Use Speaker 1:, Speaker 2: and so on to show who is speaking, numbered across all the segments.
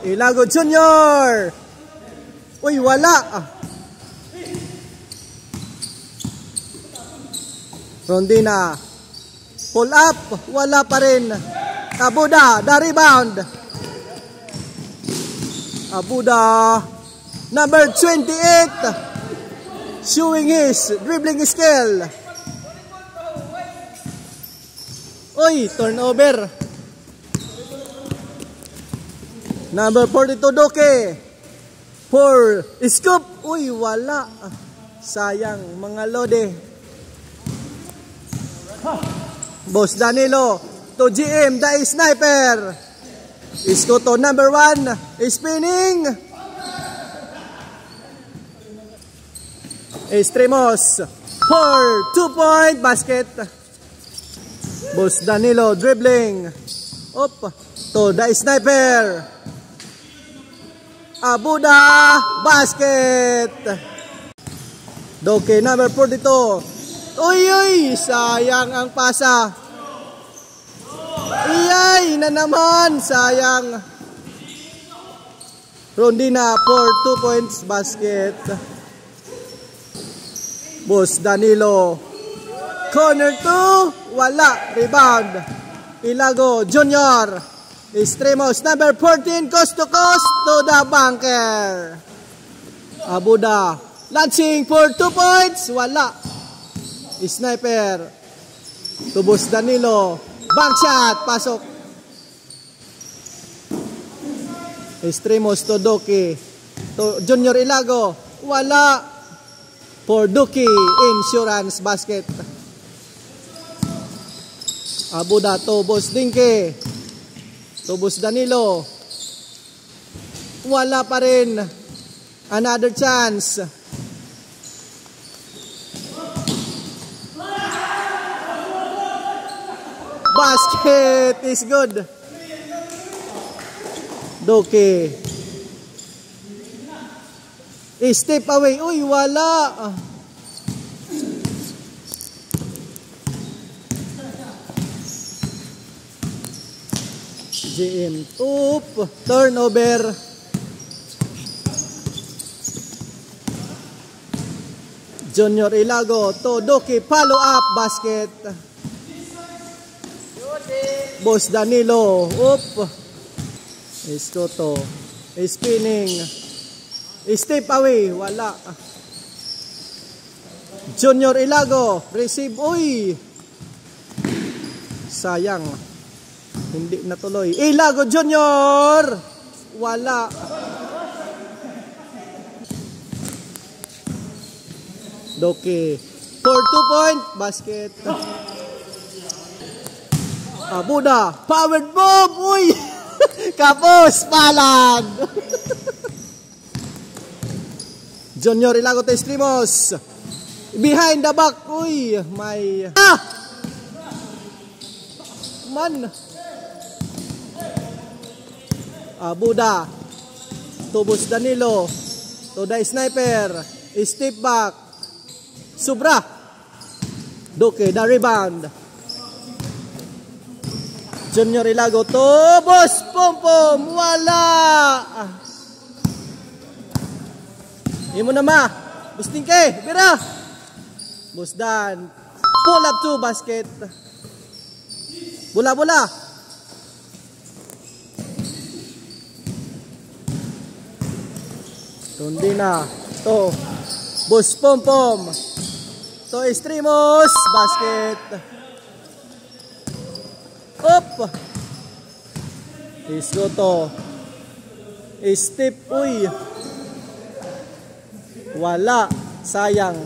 Speaker 1: Ilago Junior. Uy, wala. Rondina. Pull up. Wala pa rin. Abuda. The rebound. Abuda. Number 28. Showing his dribbling skill. Uy, turnover. Number 42, Doke. For scoop. Uy, wala. Sayang, mga lode. Boss Danilo. To GM, the sniper. Iskoto, number 1. Spinning. Estremos. For 2-point basket. Boss Danilo, dribbling. Up. To the sniper. Abuda, basket. Doke, number 42. Uy, sayang ang pasa. Iyay na naman, sayang. Rondina for 2 points basket. Boss Danilo. Corner 2, wala. Rebound. Ilago Junior. Estremos, number 14, coast to the bunker. Abuda, launching for 2 points, wala. Sniper, Tubos Danilo, bank shot, pasok. Estremos to Doki, to Junior Ilago, wala. For Doki, insurance basket. Abuda, Tubos Dinke. Tubos Danilo. Wala pa rin. Another chance. Basket is good. Doke. Step away. Uy, wala. GM Oop, turnover. Junior Ilago to Doki, follow up basket. Boss Danilo, oop. Iskoto, spinning. Step away, wala. Junior Ilago, receive, uy. Sayang. Hindi natuloy. Ilago Junior. Wala. Doke. For 2-point basket. Abuda. Powered bomb. Uy. Kapos. Palad. Junior Ilago Testrimos. Behind the back. Uy. May. Man. Abuda. Tubos Danilo. To the sniper. Step back. Subra. Doke, the rebound. Junior Ilago. Tubos. Pom-pom. Wala. Imo na ma. Busting ke. Bira. Busdan. Pull up to basket. Bola-bola. Rondina to Bus Pom-Pom to Estremos basket. Up. Iskoto. Step. Uy. Wala. Sayang.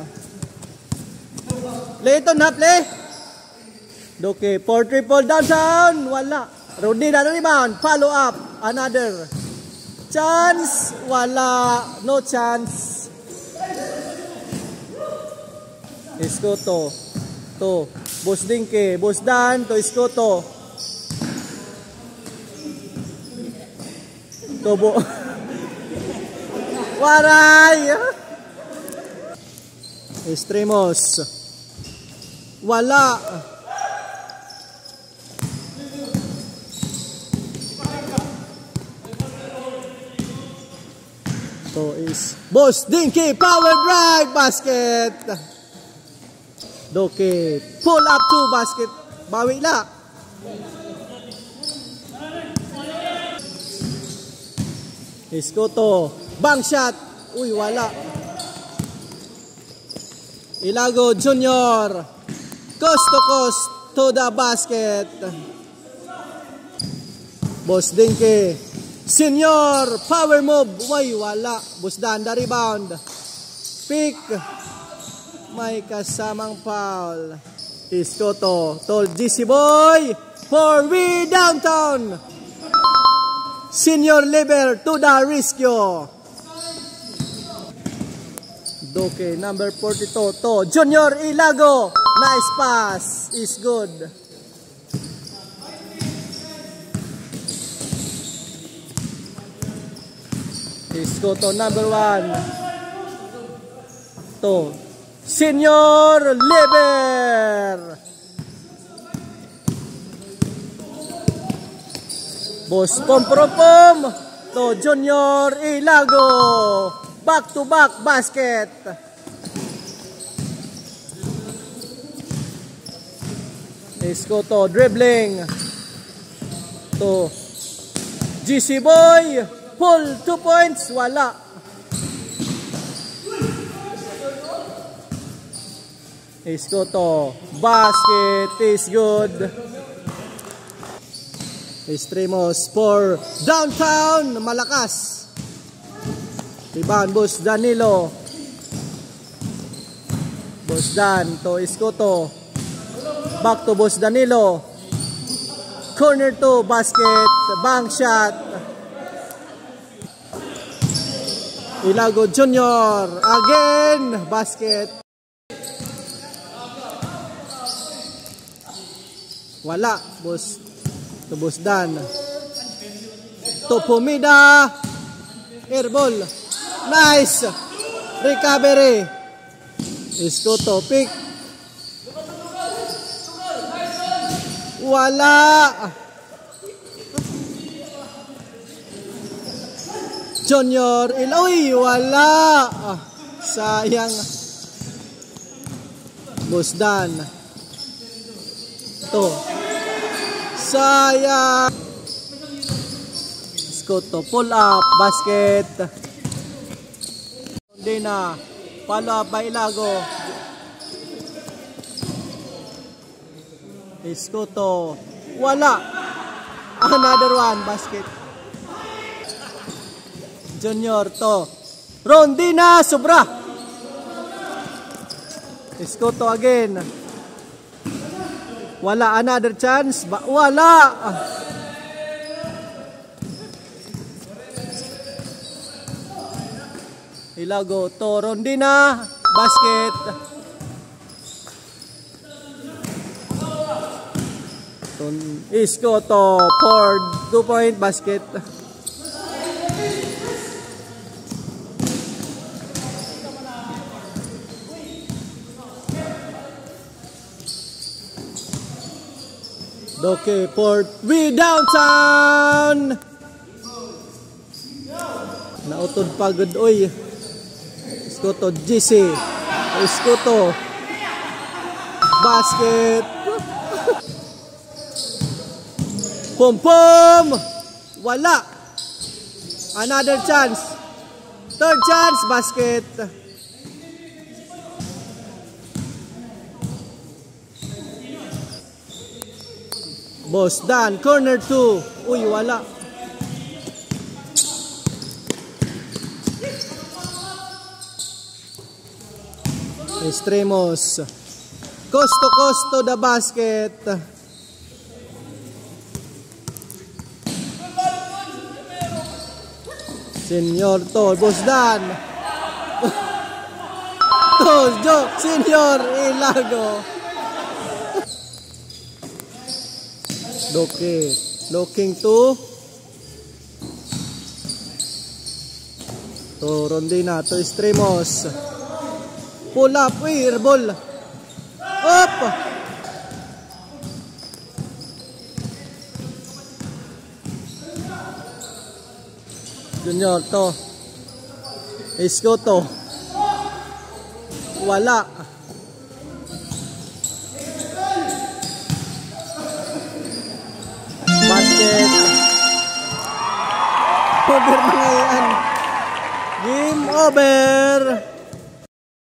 Speaker 1: Play ito na play. Doke. For triple downtown. Wala. Rondina rebound. Follow up. Another. Chance, wala, no chance. Iskoto, to, Boss Dinke, Boss Dan, to Iskoto. Tobo. Waray. Estremos. Wala. To is Boss Dinky power drive basket. Doke pull up to basket. Bawi la. Iskoto bang shot. Uy, wala. Ilago Junior coast to coast to the basket. Boss Dinky Senior power move. Uy, wala. Busdan the rebound. Pick. May kasamang foul. Iskoto tol GC Boy for we downtown. Senior Liber to the rescue. Doke number 42 to Junior Ilago. Nice pass. Is good. Iskoto number 1 to Senior Liber. Boss Pom to Junior Ilago. Back to back basket. Iskoto dribbling to GC Boy. Pull 2 points. Wala. Iskoto basket is good. Extremos for downtown. Malakas. Rebound Boss Danilo. Boss Dan to Iskoto. Back to Boss Danilo. Corner to basket. Bank shot. Ilago Junior. Again. Basket. Wala. Boss. To Boss Dan. To Pumida. Airball. Nice. Recovery. Iskoto pick. Wala. Junior Iloy. Wala. Sayang. Boss Dan. To. Sayang. Iskoto pull up basket. Dina follow up by Ilago. Iskoto wala. Another one basket. Junior to Rondina sobra. Iskoto again. Wala. Another chance. Wala. Ilago to Rondina. Basket. Iskoto for 2-point basket. Okay, for we downtown. Nautod pagod oy. Iskoto GC. Iskoto basket. Pom pom. Wala. Another chance. Third chance basket. Boss Dan, corner 2. Uy, wala. Extremos. Coast to the basket. Senior to, Boss Dan. To, Senior Ilago. Okay, looking to Rondina, to Extremos. Pull up, airball. Up. Junior to Escoto. Wala. Basket. Over na nga yan. Game over.